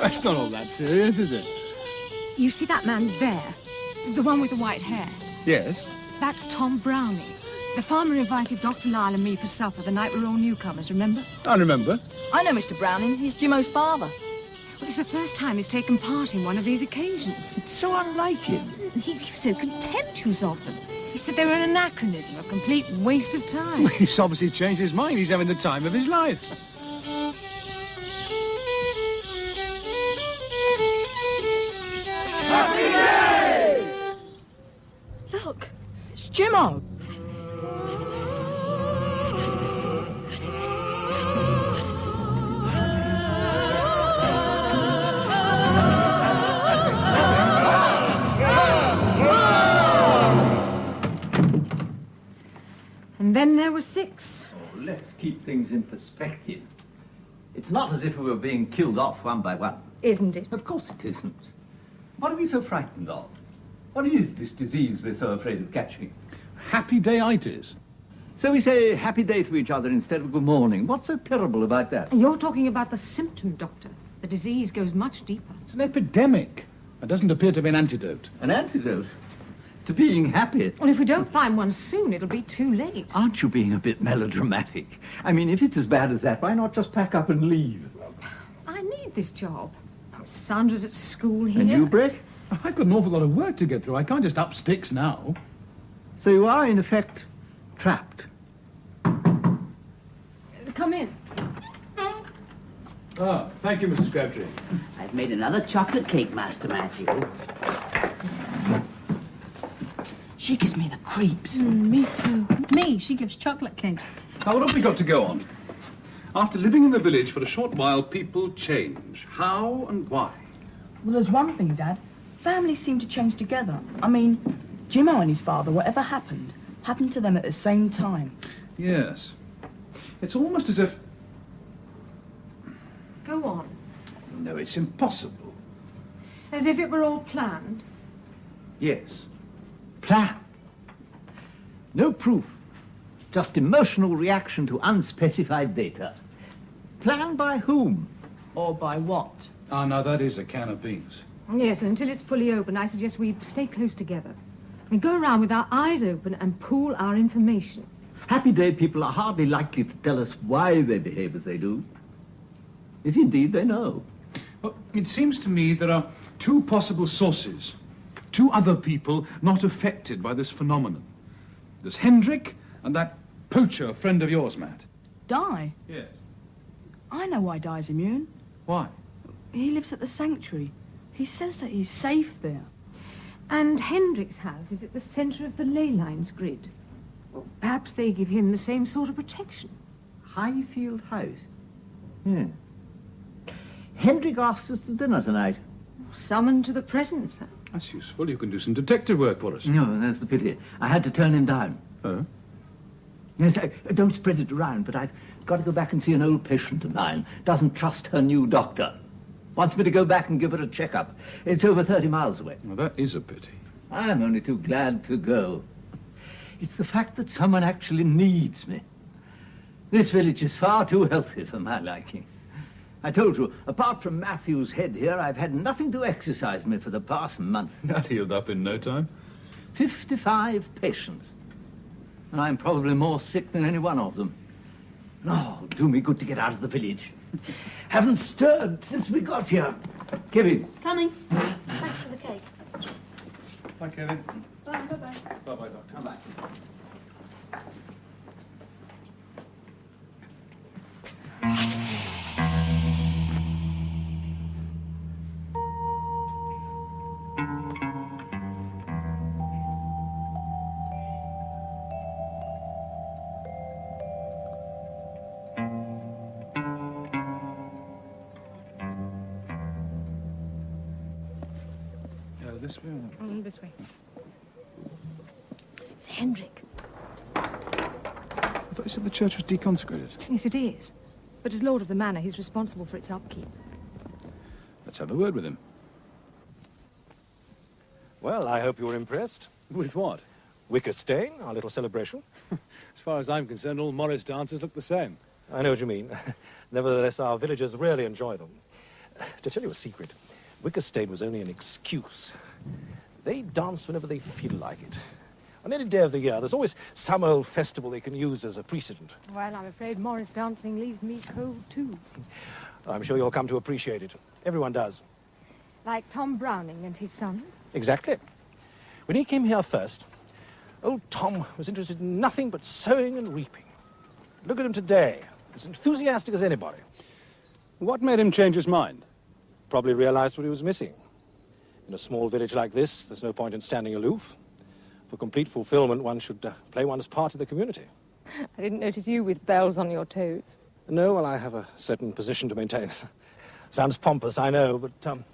That's not all that serious, is it? You see that man there? The one with the white hair? Yes. That's Tom Browning. The farmer invited Dr. Lyle and me for supper the night we were all newcomers, remember? I remember. I know Mr. Browning. He's Jimo's father. Well, it's the first time he's taken part in one of these occasions. It's so unlike him. He was so contemptuous of them. He said they were an anachronism, a complete waste of time. He's obviously changed his mind. He's having the time of his life. Happy day! Look, it's Jimo. And then there were 6. Oh, let's keep things in perspective. It's not as if we were being killed off one by one. Isn't it? Of course it isn't. What are we so frightened of? What is this disease we're so afraid of catching? Happy day-itis. So we say happy day to each other instead of good morning. What's so terrible about that? You're talking about the symptom, Doctor. The disease goes much deeper. It's an epidemic. There doesn't appear to be an antidote. An antidote to being happy. Well, if we don't find one soon, it'll be too late. Aren't you being a bit melodramatic? I mean, if it's as bad as that, why not just pack up and leave? I need this job. Oh, Sandra's at school here. And you, Brick? I've got an awful lot of work to get through. I can't just up sticks now. So you are, in effect, trapped. Come in. Ah, thank you, Mrs. Crabtree. I've made another chocolate cake, Master Matthew. She gives me the creeps. Me too. Me, she gives chocolate cake. Now, what have we got to go on? After living in the village for a short while, people change. How and why? Well, there's one thing, Dad. Families seem to change together. I mean, Jimo and his father, whatever happened to them at the same time. Yes. It's almost as if... Go on. No, it's impossible. As if it were all planned. Yes. Plan. No proof. Just emotional reaction to unspecified data. Planned by whom? Or by what? Ah, now that is a can of beans. Yes, and until it's fully open, I suggest we stay close together. We go around with our eyes open and pool our information. Happy day people are hardly likely to tell us why they behave as they do. If indeed they know. Well, it seems to me there are 2 possible sources. 2 other people not affected by this phenomenon. There's Hendrik and that poacher friend of yours, Matt. Di? Yes. I know why Di's immune. Why? He lives at the sanctuary. He says that he's safe there. And Hendrik's house is at the centre of the ley lines grid. Well, perhaps they give him the same sort of protection. Highfield House? Yeah. Hendrik asked us to dinner tonight. Summoned to the present, sir. That's useful. You can do some detective work for us. No, that's the pity. I had to turn him down. Oh? Yes, I don't spread it around, but I've got to go back and see an old patient of mine. Doesn't trust her new doctor. Wants me to go back and give her a checkup. It's over 30 miles away. Well, that is a pity. I'm only too glad to go. It's the fact that someone actually needs me. This village is far too healthy for my liking. I told you, apart from Matthew's head here, I've had nothing to exercise me for the past month. That healed up in no time. 55 patients. And I'm probably more sick than any one of them. Oh, do me good to get out of the village. Haven't stirred since we got here. Kevin. Coming. Thanks for the cake. Bye, Kevin. Bye, bye-bye. Bye-bye, Doctor. Bye-bye. This way? This way. It's Hendrik. I thought you said the church was deconsecrated. Yes, it is. But as lord of the manor, he's responsible for its upkeep. Let's have a word with him. Well, I hope you were impressed. With what? Wicker Stane, our little celebration. As far as I'm concerned, all Morris dances look the same. I know what you mean. Nevertheless, our villagers really enjoy them. To tell you a secret, Wicker Stane was only an excuse. They dance whenever they feel like it. On any day of the year, there's always some old festival they can use as a precedent. Well, I'm afraid Morris dancing leaves me cold, too. I'm sure you'll come to appreciate it. Everyone does. Like Tom Browning and his son. Exactly. When he came here first, old Tom was interested in nothing but sowing and reaping. Look at him today, as enthusiastic as anybody. What made him change his mind? Probably realized what he was missing. In a small village like this, there's no point in standing aloof. For complete fulfillment, one should play one's part in the community. I didn't notice you with bells on your toes. No, well, I have a certain position to maintain. Sounds pompous, I know, but the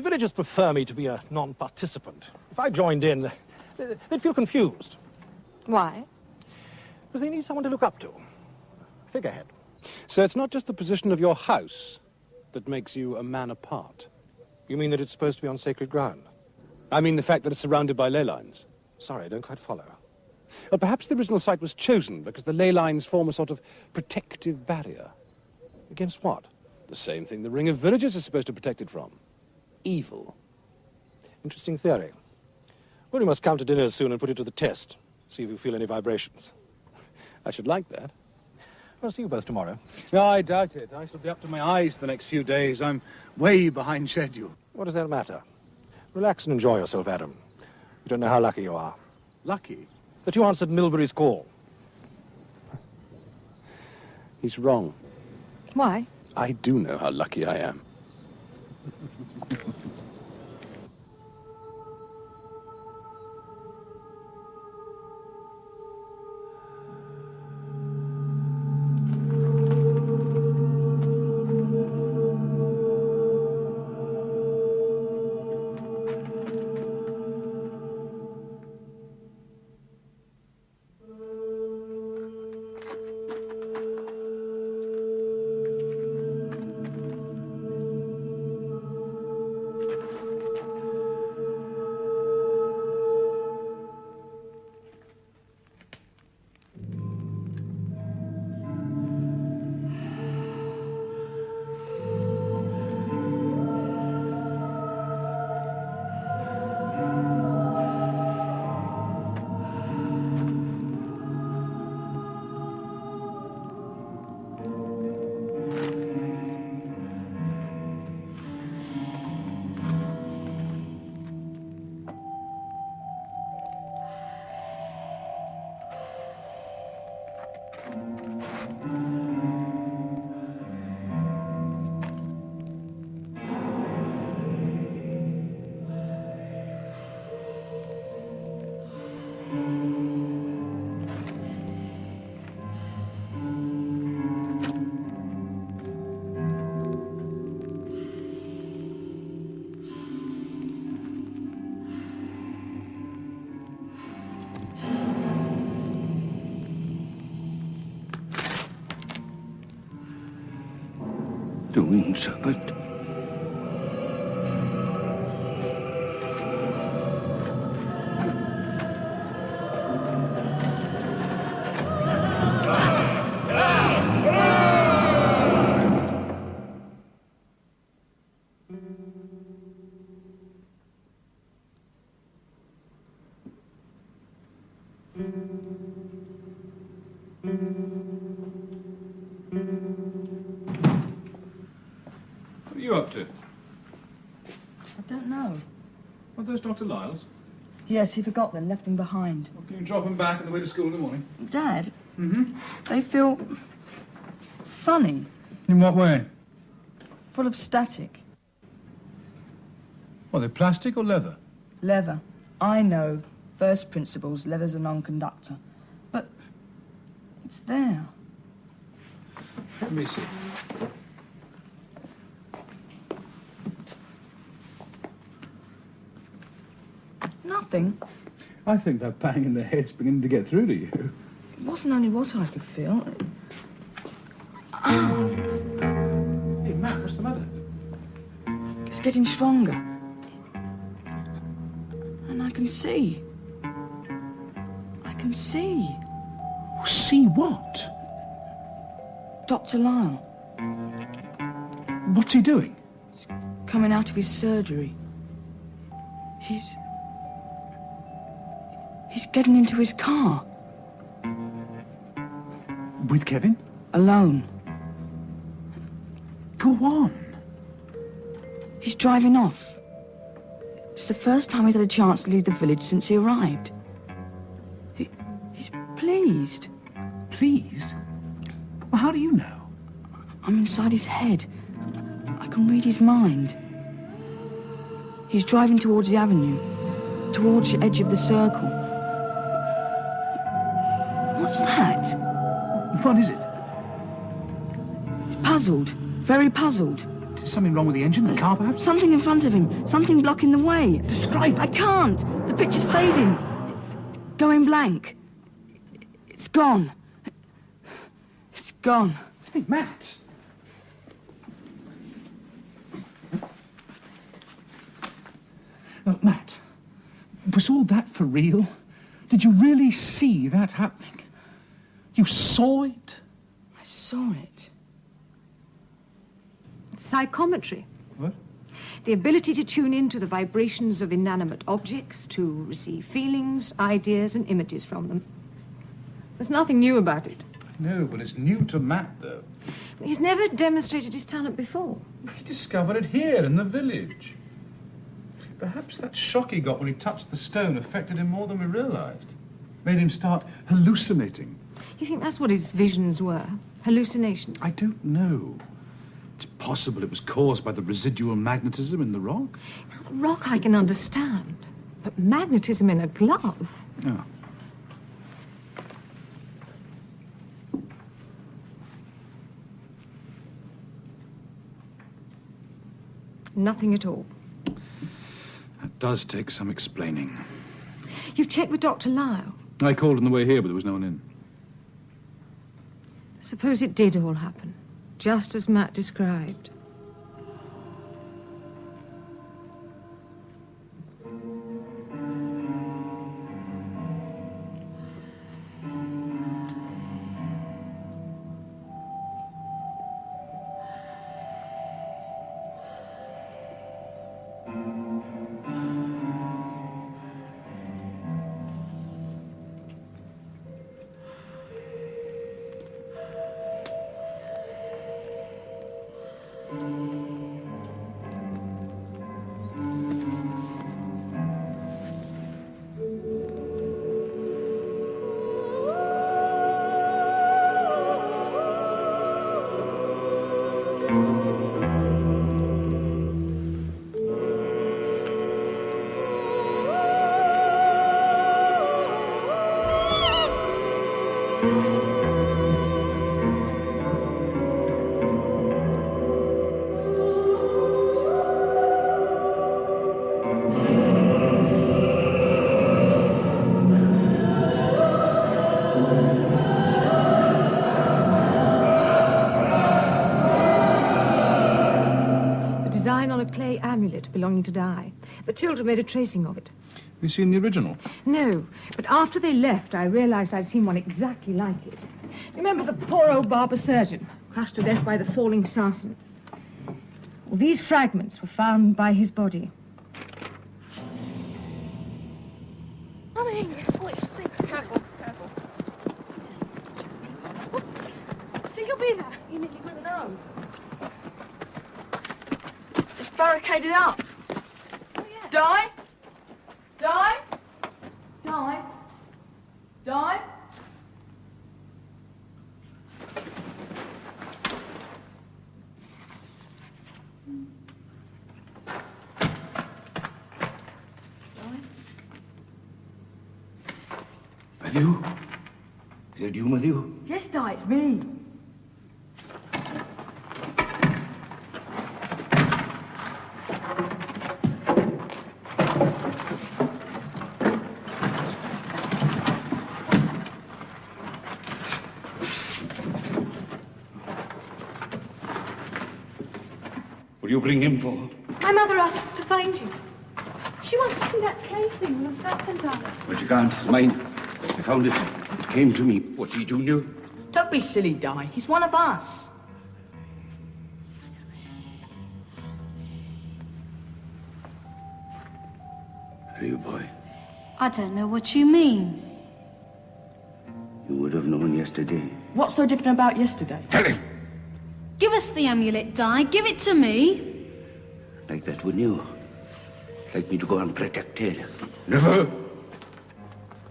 villagers prefer me to be a non-participant. If I joined in, they'd feel confused. Why? Because they need someone to look up to. Figurehead. So it's not just the position of your house that makes you a man apart. You mean that it's supposed to be on sacred ground? I mean the fact that it's surrounded by ley lines. Sorry, I don't quite follow. Well, perhaps the original site was chosen because the ley lines form a sort of protective barrier. Against what? The same thing the ring of villages is supposed to protect it from. Evil. Interesting theory. Well, you must come to dinner soon and put it to the test. See if you feel any vibrations. I should like that. I'll see you both tomorrow. No, I doubt it. I shall be up to my eyes the next few days. I'm way behind schedule. What does that matter? Relax and enjoy yourself, Adam. You don't know how lucky you are. Lucky? That you answered Milbury's call. He's wrong. Why? I do know how lucky I am. doing, servant? What are you up to? I don't know. Are those Dr. Lyle's? Yes, he forgot them, left them behind. Well, can you drop them back on the way to school in the morning? Dad? They feel funny, In what way? full of static. Are they plastic or leather? Leather. I know. First principles, leather's a non-conductor. But it's there. Let me see. Nothing. I think that bang in the head's beginning to get through to you. It wasn't only what I could feel. Hey, Matt, what's the matter? It's getting stronger. And I can see. I can see. See what? Dr. Lyle, What's he doing? coming out of his surgery. He's getting into his car. With Kevin? Alone. Go on. He's driving off. It's the first time he's had a chance to leave the village since he arrived. He's pleased. Pleased? Well, how do you know? I'm inside his head. I can read his mind. He's driving towards the avenue, towards the edge of the circle. What's that? What is it? He's puzzled, very puzzled. Is something wrong with the engine, the car, perhaps? Something in front of him, something blocking the way. Describe it. I can't. The picture's fading. It's going blank. It's gone. It's gone. Hey, Matt. Now, Matt, was all that for real? Did you really see that happening? You saw it? I saw it. Psychometry. What? The ability to tune into the vibrations of inanimate objects, to receive feelings, ideas, and images from them. There's nothing new about it. No, but it's new to Matt, though. He's never demonstrated his talent before. He discovered it here in the village. Perhaps that shock he got when he touched the stone affected him more than we realized. Made him start hallucinating. You think that's what his visions were? Hallucinations? I don't know. It's possible it was caused by the residual magnetism in the rock. Now, the rock I can understand, but magnetism in a glove? Oh. Nothing at all. That does take some explaining. You've checked with Dr. Lyle? I called on the way here, but there was no one in. Suppose it did all happen, just as Matt described. toilet belonging to Di. The children made a tracing of it. Have you seen the original? No, but after they left, I realized I'd seen one exactly like it. Remember the poor old barber surgeon, crushed to death by the falling sarsen? Well, these fragments were found by his body. Mummy! Oh, it stinks. Careful, careful. Think he'll be there? You nearly went the nose. It's barricaded up. Oh, yeah. Di? Di? Di? Di? Matthew? Is that you, Matthew? Yes, Di, it's me. What do you bring him for? My mother asked us to find you. She wants to see that cave thing with the serpent on it. But you can't. It's mine. I found it. It came to me. What's he doing you? Don't be silly, Di. He's one of us. Are you, boy? I don't know what you mean. You would have known yesterday. What's so different about yesterday? Tell him! Give us the amulet, Di. Give it to me. Like that, wouldn't you? Like me to go unprotected. Never!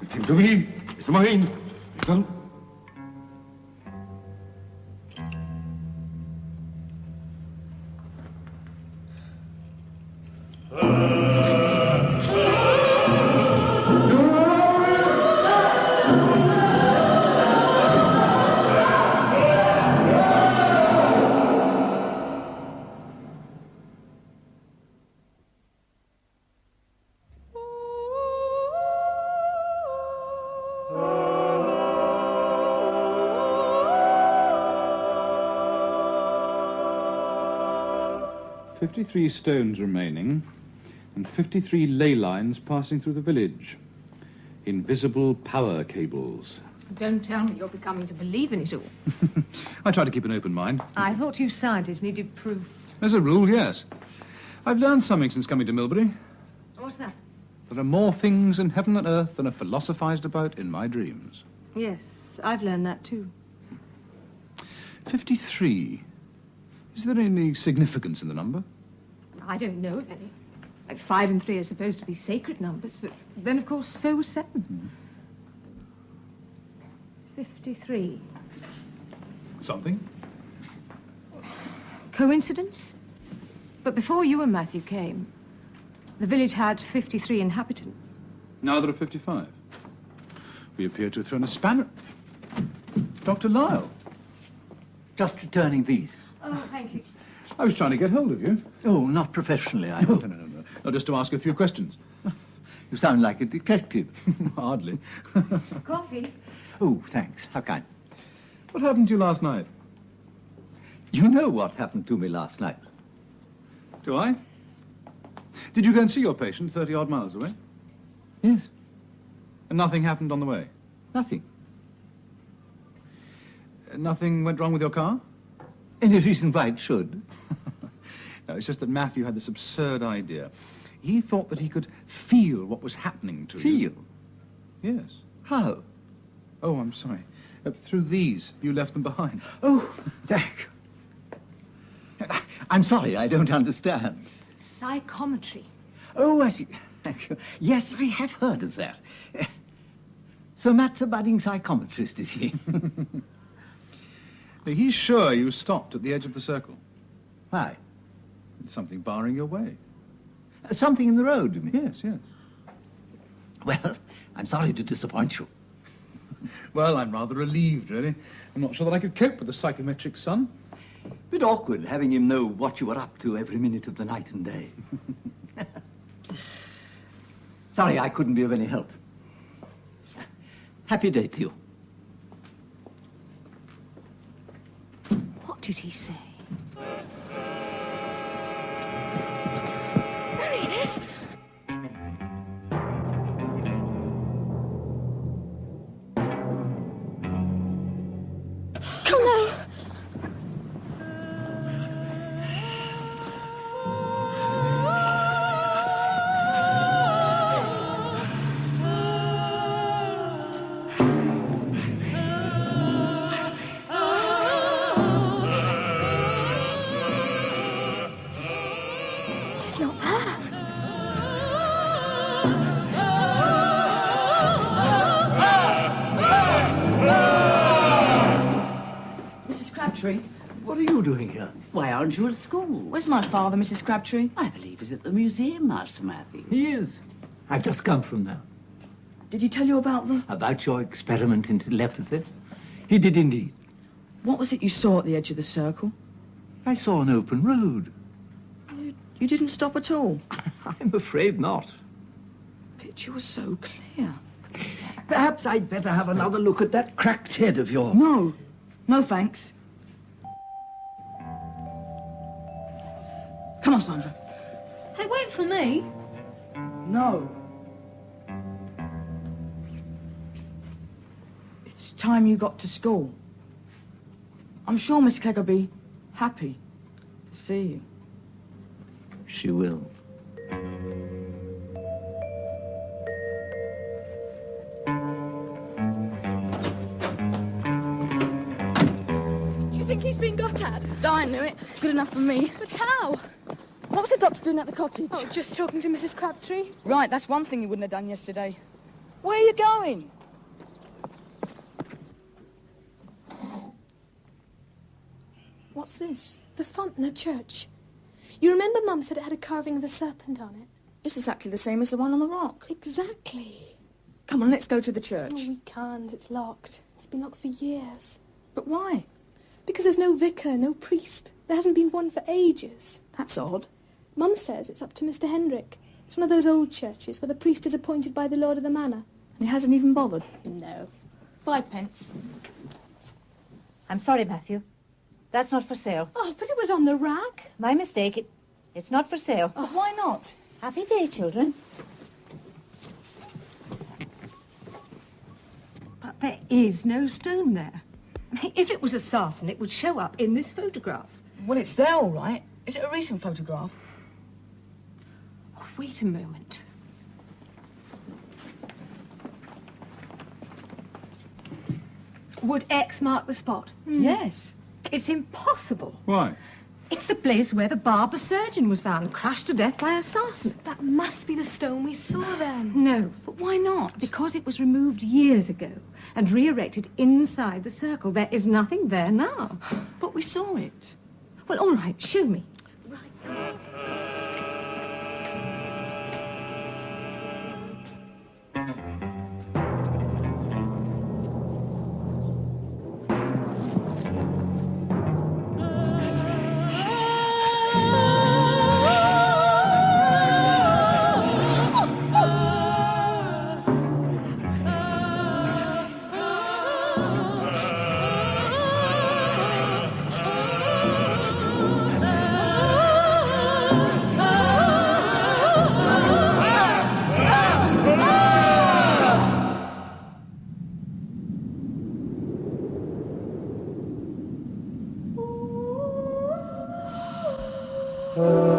It came to me. It's mine. Come. "53 stones remaining, and 53 ley lines passing through the village. Invisible power cables." Don't tell me you're becoming to believe in it all. I try to keep an open mind. I thought you scientists needed proof. As a rule, yes. I've learned something since coming to Milbury. What's that? There are more things in heaven and earth than are philosophized about in my dreams. Yes, I've learned that too. 53. Is there any significance in the number? I don't know of any. Like 5 and 3 are supposed to be sacred numbers, but then, of course, so was 7. 53. Something? Coincidence? But before you and Matthew came, the village had 53 inhabitants. Now there are 55. We appear to have thrown a spanner. Dr. Lyle. Just returning these. Oh, thank you. I was trying to get hold of you. Oh, not professionally, I No, hope. no. No, just to ask a few questions. You sound like a detective. Hardly. Coffee? Oh, thanks. How kind. What happened to you last night? You know what happened to me last night. Do I? Did you go and see your patient 30-odd miles away? Yes. And nothing happened on the way? Nothing. Nothing went wrong with your car? Any reason why it should? No, it's just that Matthew had this absurd idea. He thought that he could feel what was happening to you. Feel? Yes. How? Oh, I'm sorry. Through these, you left them behind. Oh, thank you. I'm sorry, I don't understand. Psychometry. Oh, I see. Thank you. Yes, I have heard of that. So Matt's a budding psychometrist, is he? He's sure you stopped at the edge of the circle. Why? There's something barring your way. Something in the road, you mean? Yes, yes. Well, I'm sorry to disappoint you. Well, I'm rather relieved, really. I'm not sure that I could cope with the psychometric son. Bit awkward having him know what you were up to every minute of the night and day. Sorry, I couldn't be of any help. Happy day to you. What did he say? He's not there. Mrs. Crabtree? What are you doing here? Why aren't you at school? Where's my father, Mrs. Crabtree? I believe he's at the museum, Master Matthew. He is. I've just come from there. Did he tell you about the... About your experiment in telepathy? He did indeed. What was it you saw at the edge of the circle? I saw an open road. You didn't stop at all? I'm afraid not. The picture was so clear. Perhaps I'd better have another look at that cracked head of yours. No. No, thanks. Come on, Sandra. Hey, wait for me. No. It's time you got to school. I'm sure Miss Clegg will be happy to see you. She will. Do you think he's been got at? I knew it. Good enough for me. But how? What was the doctor doing at the cottage? Oh, just talking to Mrs. Crabtree. Right, that's one thing he wouldn't have done yesterday. Where are you going? What's this? The font in the church. You remember Mum said it had a carving of a serpent on it? It's exactly the same as the one on the rock. Exactly. Come on, let's go to the church. Oh, we can't. It's locked. It's been locked for years. But why? Because there's no vicar, no priest. There hasn't been one for ages. That's odd. Mum says it's up to Mr. Hendrick. It's one of those old churches where the priest is appointed by the Lord of the Manor. And he hasn't even bothered. No. 5 pence. I'm sorry, Matthew. That's not for sale. Oh, but it was on the rack. My mistake. It's not for sale. Oh, why not? Happy day, children. But there is no stone there. If it was a sarsen, it would show up in this photograph. Well, it's there, all right. Is it a recent photograph? Oh, wait a moment. Would X mark the spot? Yes. It's impossible. Why? It's the place where the barber surgeon was found, crashed to death by a sarsen. That must be the stone we saw then. No, But why not? because it was removed years ago and re-erected inside the circle. There is nothing there now. But we saw it. Well, all right, show me. Oh.